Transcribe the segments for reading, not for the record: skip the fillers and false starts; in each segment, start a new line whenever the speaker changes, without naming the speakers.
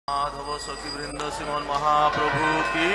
माधव सखी वृंद श्रीमन महाप्रभु की।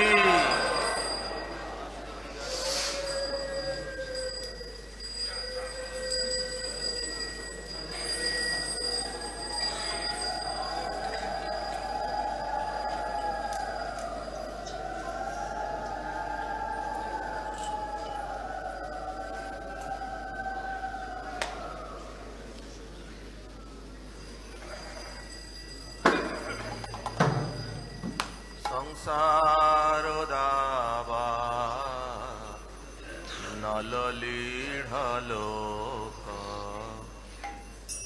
संसार दावा नललीढ़लोक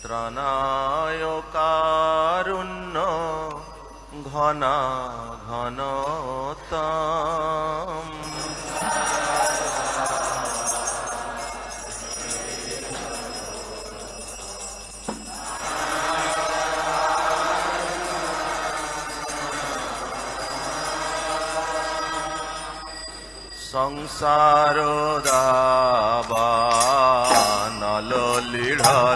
त्रनाय कारुण्य घना घनतम। संसार दावा नललीढ़लोक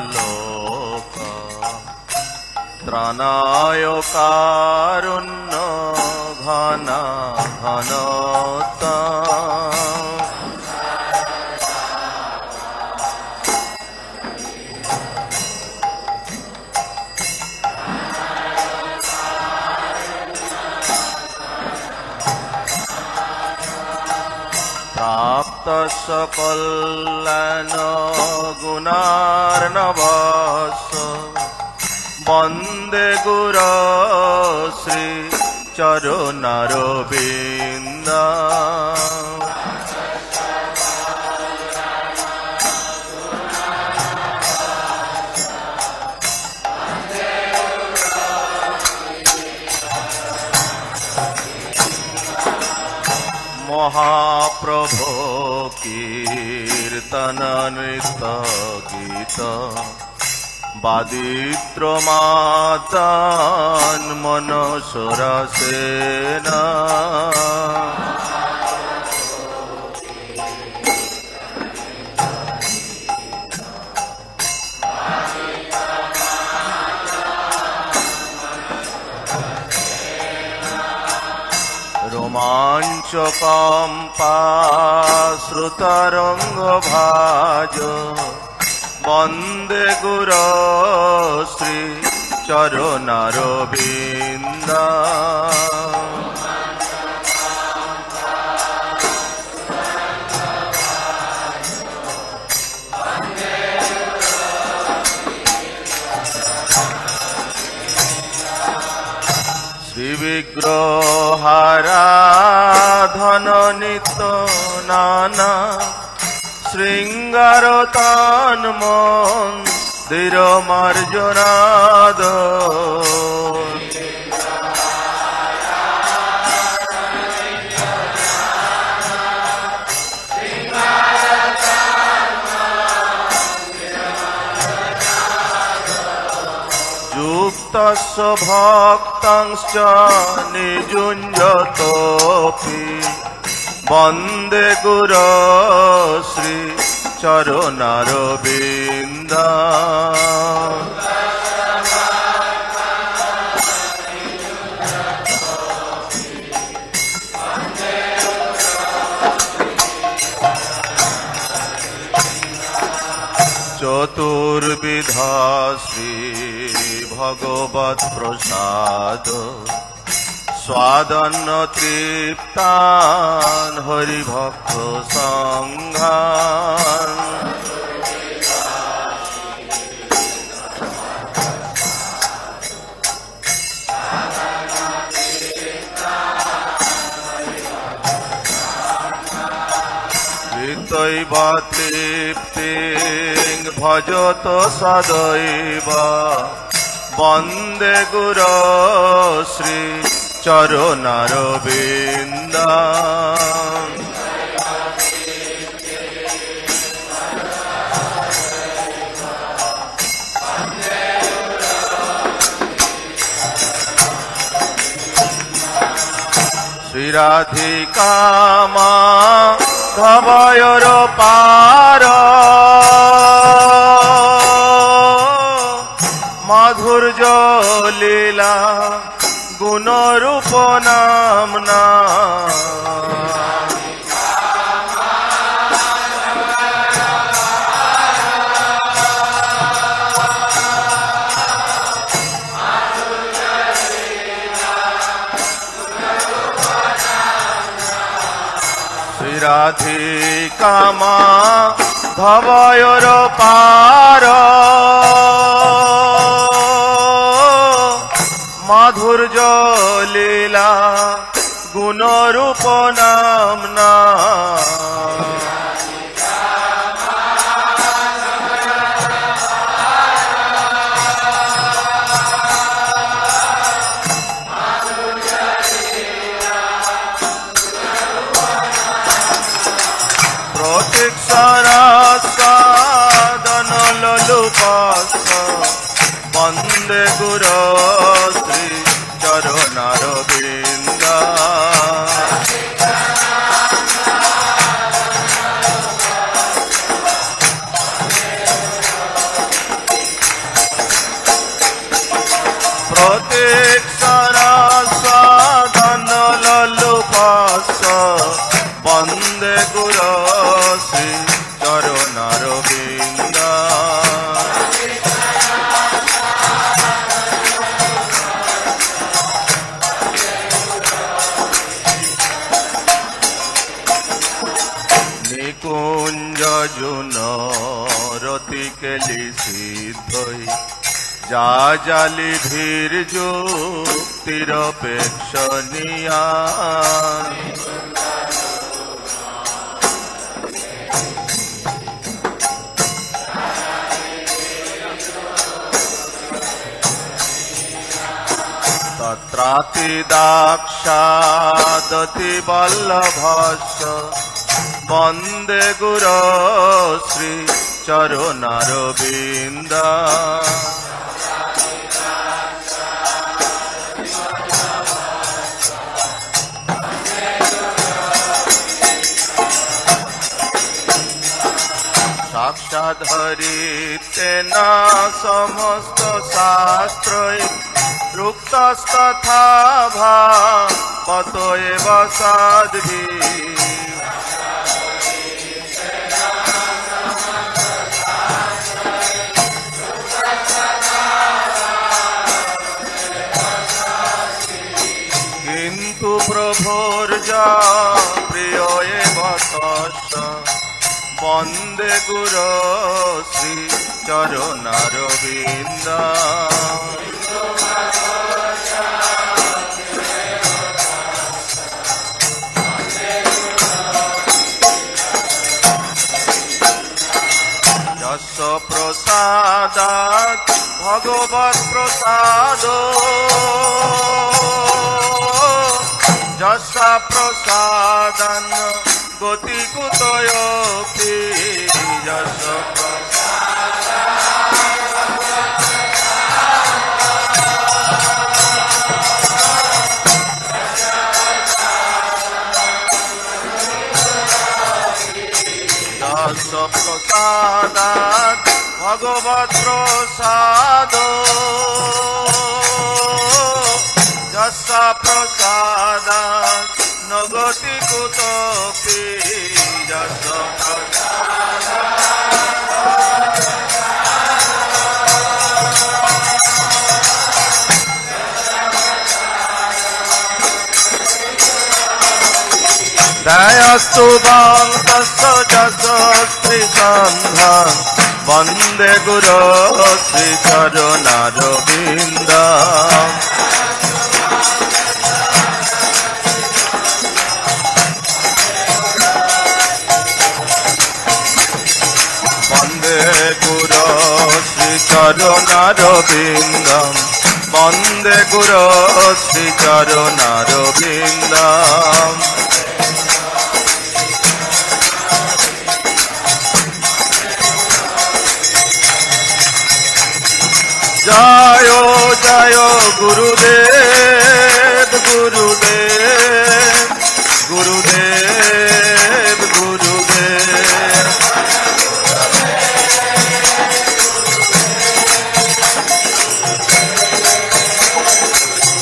त्राणाय कारुण्य घना घनतम। प्राप्त सकल्यान गुणार्णवस वंदे गुर श्री चरुणारविंद। महाप्रभो कीर्तन नृत्य गीत वादित्र मातान मनसुर सेना। रोमांचकंपा श्रुतरंग भाज वंदे गुर श्री चरुणारविंद। विग्रहाराधन नित्य नाना श्रृंगार तान मंदिर मार्जनाद। युक्तस्स भक्तांश्च निजुञ्जतोऽपि वन्दे गुर श्री चरुणारविन्द। चतुर्विधा श्री भगवत प्रसाद स्वादन्न तृप्तान हरिभक्त संघान। तैव तृप्तिं भजत सदैव वंदे गुर श्री चरुणारविंद। श्री राधिका माधवयर पार माधुर्य लीला গুণরূপ নামনা রাধিকা মাধবয়র পার মাধুর্য লীলা গুণরূপ নামনা সাদন ললুপাস বন্দে গুর শ্রী চরণার বৃন্দ প্রত্যেক সাদন ললুপাস বন্দে গুর শ্রী চরণার বৃন্দ নিকুঞ্জ জুন রতি কেলি সিদ্ধই যা জালি ধীর যুক্তিরপেক্ষণীয়া তত্রাতি দাক্ষাদতি বল্লভস্য বন্দে গুর শ্রী চরণার বৃন্দ সাক্ষাৎ হরিতেনা সমস্ত শাস্ত্রই রুক্তস্তথা ভাবত এব সাধ্বী কিন্তু প্রভুর যা প্রিয় এব তস্য বন্দে গুর শ্রী চরণার বৃন্দ যস্য প্রসাদাৎ ভগবৎ প্রসাদ যস্য প্রসাদন গতি কুতয়োপি যস্য প্রসাদাৎ ভগবৎ প্রসাদ যস্য প্রসাদাৎ ন গতি কুতপি যস্য দয়াস্তু তস্য যশস্ত্রী সন্ধান বন্দে গুর শ্রী চরণার বৃন্দ বন্দে গুর শ্রী চরণার বৃন্দ বন্দে গুর শ্রী চরণার বৃন্দ জয় জয় গুরুদেব গুরুদেব গুরুদেব গুরুদেব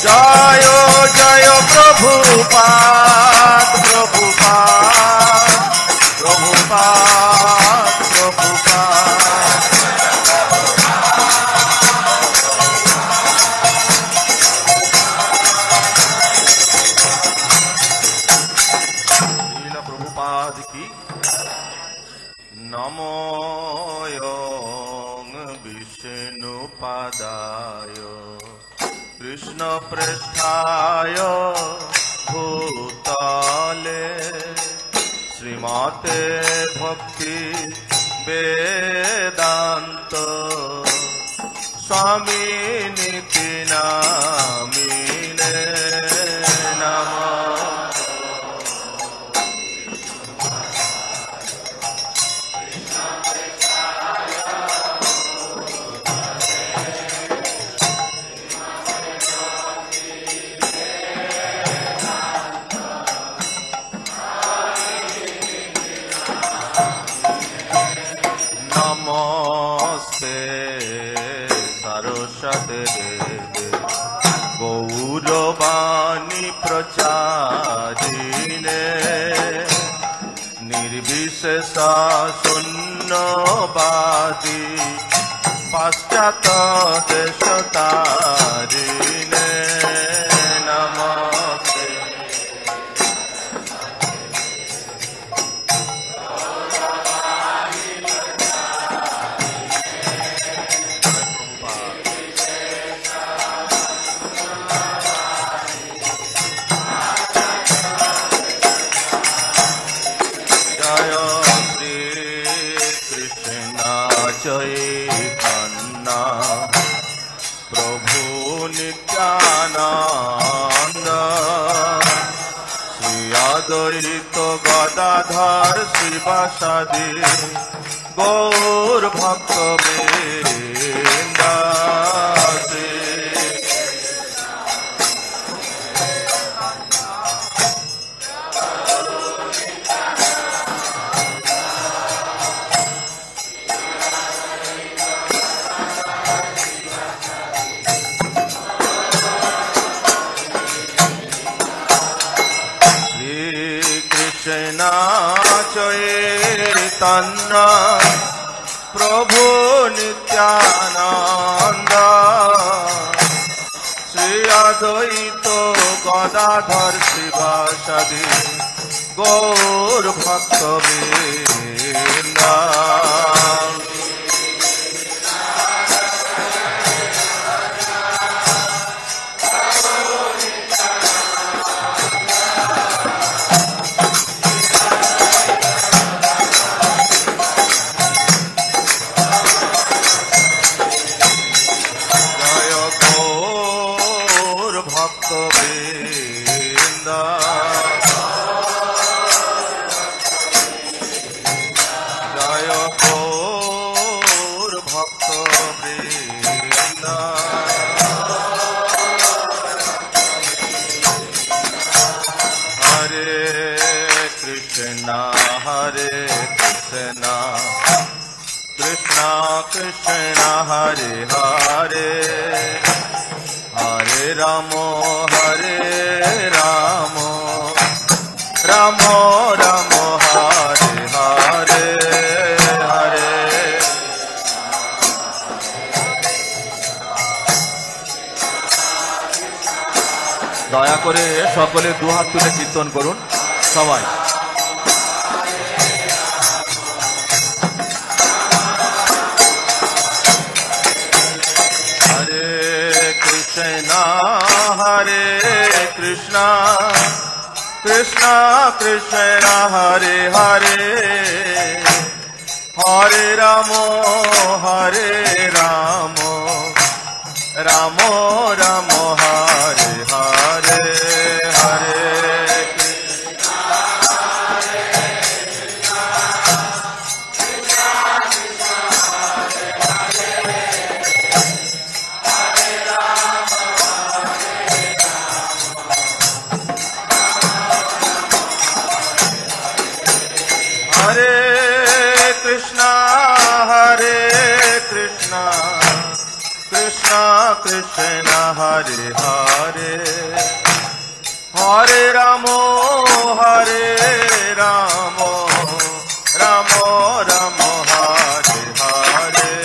জয় নমোয়ং বিষ্ণুপাদায় কৃষ্ণপৃষ্ঠায় ভূতলে শ্রীমতে ভক্তি বেদান্ত স্বামিনীতি নামিনে নমঃ। নমস্তে সরস্বতী দেবে গৌরবাণী প্রচারিণে নির্বিশেষ শূন্যবাদী পাশ্চাত্য দেশতারিণে নমস্তে। চৈতন্য প্রভু নিত্যানন্দ শ্রী অদ্বৈত গদাধর শিবাসাদি গৌর ভক্ত বৃন্দ। চৈতন্য প্রভু নিত্যানন্দ শ্রী অদ্বৈত গদাধর শিবাসাদি গৌর ভক্ত বৃন্দ। Krishna Hare Hare Hare Ramo Hare Ramo Ramo Ramo Hare Hare Hare দয়া করে সকলে দুহাত তুলে কীর্তন করুন সবাই। Hare Krishna Krishna Krishna Hare Hare Hare Ramo Hare Ramo Ramo Ramo Hare Hare Hare Krishna Krishna Hare Hare Hare Ramo Hare Ramo Ramo Ramo Hare Hare Hare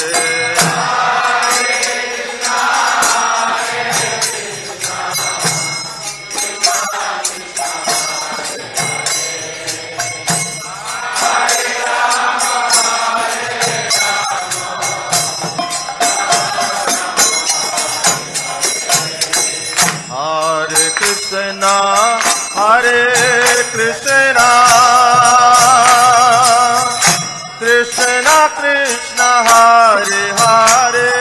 Krishna, Hare Krishna, Krishna Krishna, Hare Hare,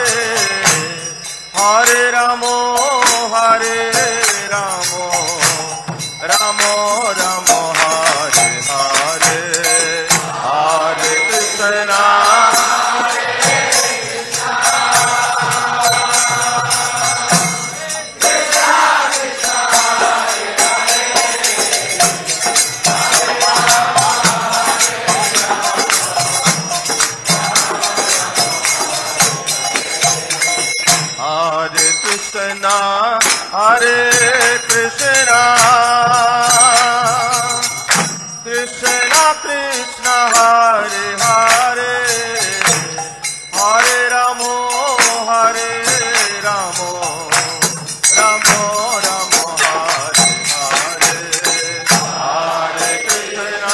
Hare Ramo, Hare Ramo, Ramo Ramo, Hare Hare, Hare Krishna. Hare Krishna, Krishna Krishna, Hare Hare, Hare Ramo, Hare Ramo, Ramo Ramo, Hare Hare, Hare Krishna.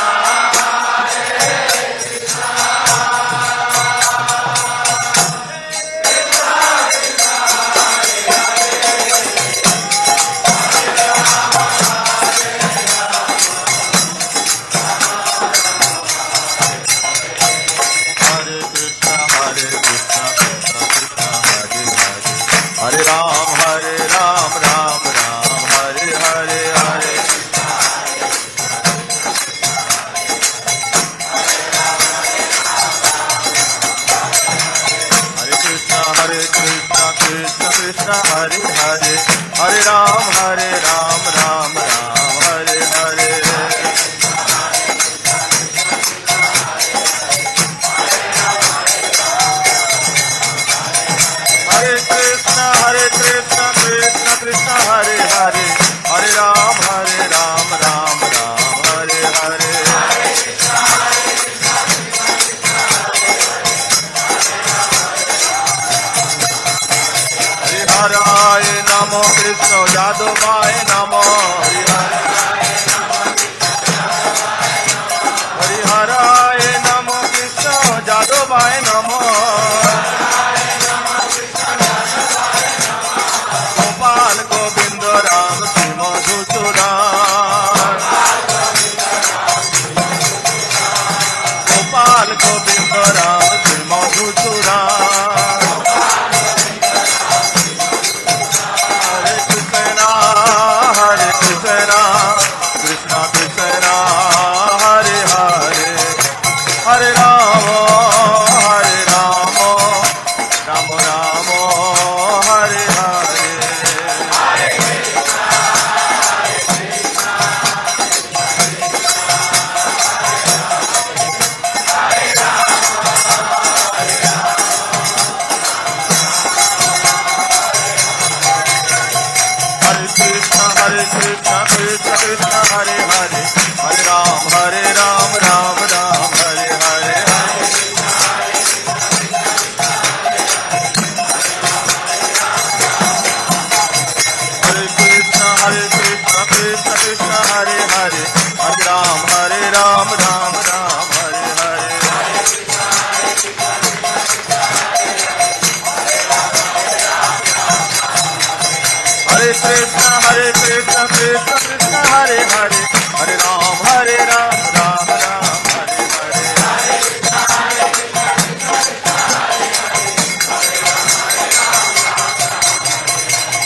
Hare Ram, Hare Ram, Ram Ram, Hare Hare, Hare Krishna, Krishna Krishna, Hare Hare, Hare Ram, Ram Ram, Hare Hare. Krishna, Krishna Krishna, Hare Hare, Hare Ram, Ram Ram, Hare Hare. Hare Hare Namo, Krishna Yadavaya Namo, Hare Hare Namo, Krishna Yadavaya Namo. Govind Ram Sima Madhusudan, Gopal Govind Ram Sima Madhusudan. Hare Krishna, Krishna Krishna, Hare Hare, Hare Rama, Rama Rama, Hare Hare. Krishna Krishna, Hare Hare, Hare Ram, Ram Ram, Hare Hare. Hare Krishna, Krishna Krishna, Hare Hare, Hare Ram, Ram Ram, Hare Hare. Hare Krishna, Krishna Krishna, Hare Hare, Hare Ram, Ram Ram, Hare Hare.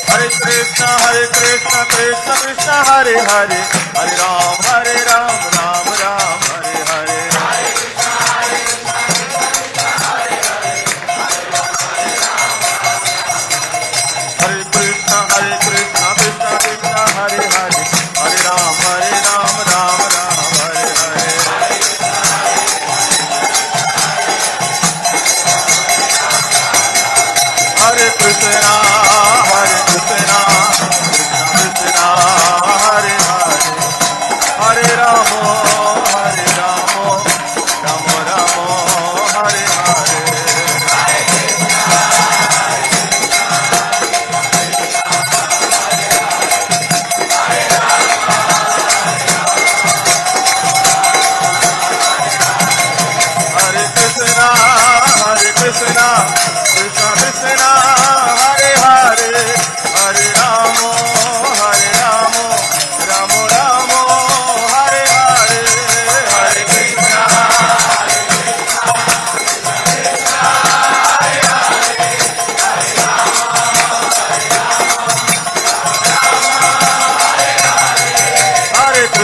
Hare Krishna, Krishna Krishna, Hare Hare, Hare Ram, Ram Ram, Hare Hare. Hare Krishna, Krishna Krishna, Hare Hare, Hare Ram, Ram Ram, Hare Hare. Hare Krishna, Krishna Krishna, Hare Hare,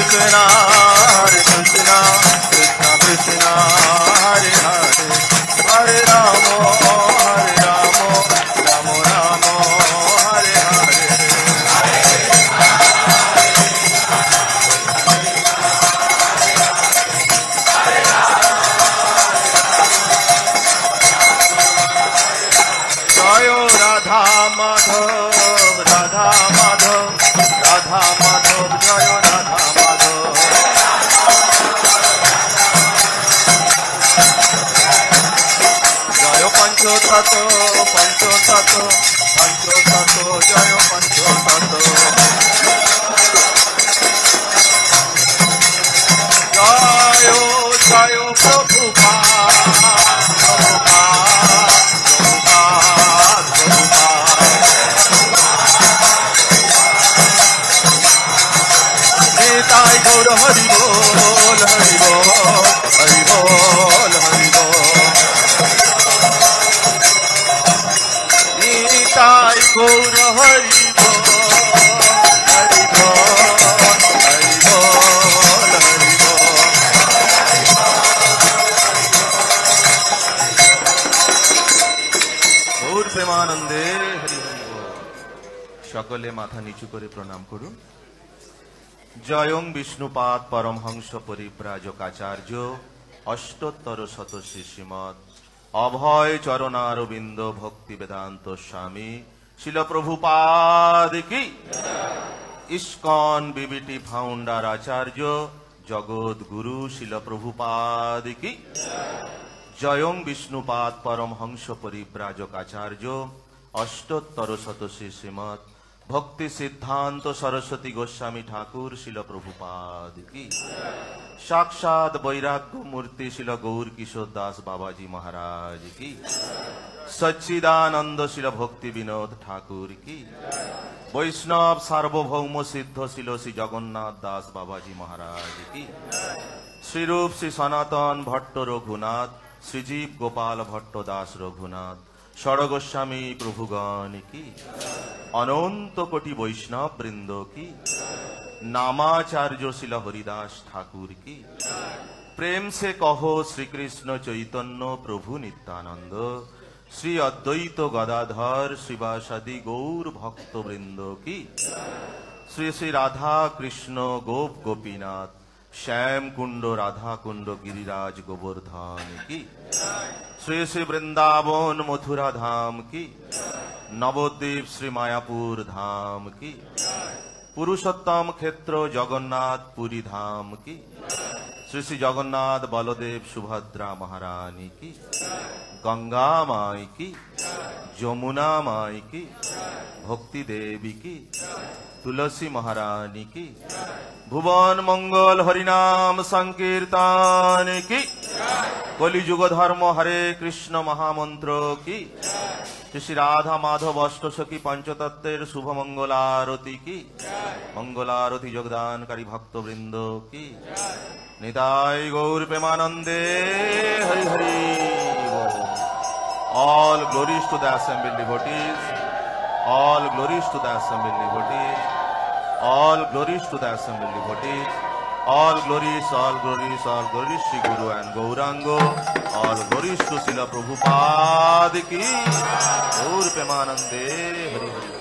Krishna, Hare Krishna, Krishna Krishna, Hare Hare, Hare Rama, Hare Rama, Rama Rama, Hare Hare. Jaya Radha Madhav, Radha Madhav, Radha Madhav, Jaya Radha Madhav. Jaya Pancho Tato, Pancho Tato, Pancho Tato, Jaya Pancho Tato. Jaya, Jaya Prabhupada, Prabhupada, Nitai Gaur Hari Bol, Hari Bol, Hari Bol, Hari Bol. Nitai Gaur Hari Bol, Hari Bol, Hari Bol, Hari Bol. Gaur Premanande Hari Bol. সকলে মাথা নিচু করে প্রণাম করুন। জয়ং বিষ্ণুপাদ পরমহংস পরিব্রাজকাচার্য অষ্টোত্তর শতশ্রী শ্রীমৎ অভয় চরণারবিন্দ ভক্তি বেদান্ত স্বামী শিল প্রভুপাদ কি, ইস্কন বিবিটি ফাউন্ডার আচার্য জগৎ গুরু শিল প্রভুপাদ কি। জয়ং বিষ্ণুপাদ পরমহংস পরিব্রাজকাচার্য অষ্টোত্তর শতশ্রী শ্রীমৎ ভক্তি সিদ্ধান্ত সরস্বতী গোস্বামী ঠাকুর শিল প্রভুপাদ কি। সাক্ষাৎ বৈরাগ্য মূর্তি শিল গৌর কিশোর দাস বাবাজি মহারাজ কি। সচ্চিদানন্দ শিল ভক্তি বিনোদ ঠাকুর কি। বৈষ্ণব সার্বভৌম সিদ্ধ শিল শ্রী জগন্নাথ দাস বাবাজি মহারাজ কি। শ্রীরূপ শ্রী সনাতন ভট্ট রঘুনাথ, শ্রীজীব গোপাল ভট্ট দাস রঘুনাথ, ষড়গোস্বামী প্রভুগণ কি। অনন্ত কোটি বৈষ্ণব বৃন্দ কি। নামাচার্য শিল হরিদাস ঠাকুর কি। প্রেম সে কहो শ্রী কৃষ্ণ চৈতন্য প্রভু নিত্যানন্দ, শ্রী অদ্বৈত গদাধর শ্রীবাসাদি গৌর ভক্ত বৃন্দ কি। শ্রী শ্রী রাধা কৃষ্ণ গোপ গোপীনাথ, শ্যাম কুণ্ড রাধা কুণ্ড গিরিরাজ গোবর্ধন কি। শ্রী শ্রী বৃন্দাবন মথুরা ধাম কি। নবদ্বীপ শ্রী মায়াপুর ধাম কি। পুরুষোত্তম ক্ষেত্র জগন্নাথ পুরী ধাম কি। শ্রী শ্রী জগন্নাথ বলদেব সুভদ্রা মহারানী কি। গঙ্গা মাই কি, যমুনা মাই কি, ভক্তি দেবী কি, তুলসী মহারানী কি। ভুবন মঙ্গল হরিনাম সংকীর্তন কি। কলিযুগ ধর্ম হরে কৃষ্ণ মহামন্ত্র কি। শ্রী শ্রী রাধা মাধব অষ্টসখী পঞ্চতত্ত্বের শুভ মঙ্গলারতি কি। মঙ্গলারতি যোগদানকারী ভক্তবৃন্দ কি। নিতাই গৌর প্রেমানন্দে হরি হরি বল। All glories to the assembled devotees, all glories to the assembled devotees, all glories to the assembled devotees, all glories, all glories, all glories Shri Guru and Gaurango, all glories to Srila Prabhupada ki, Gaur Premanande Hari Hari.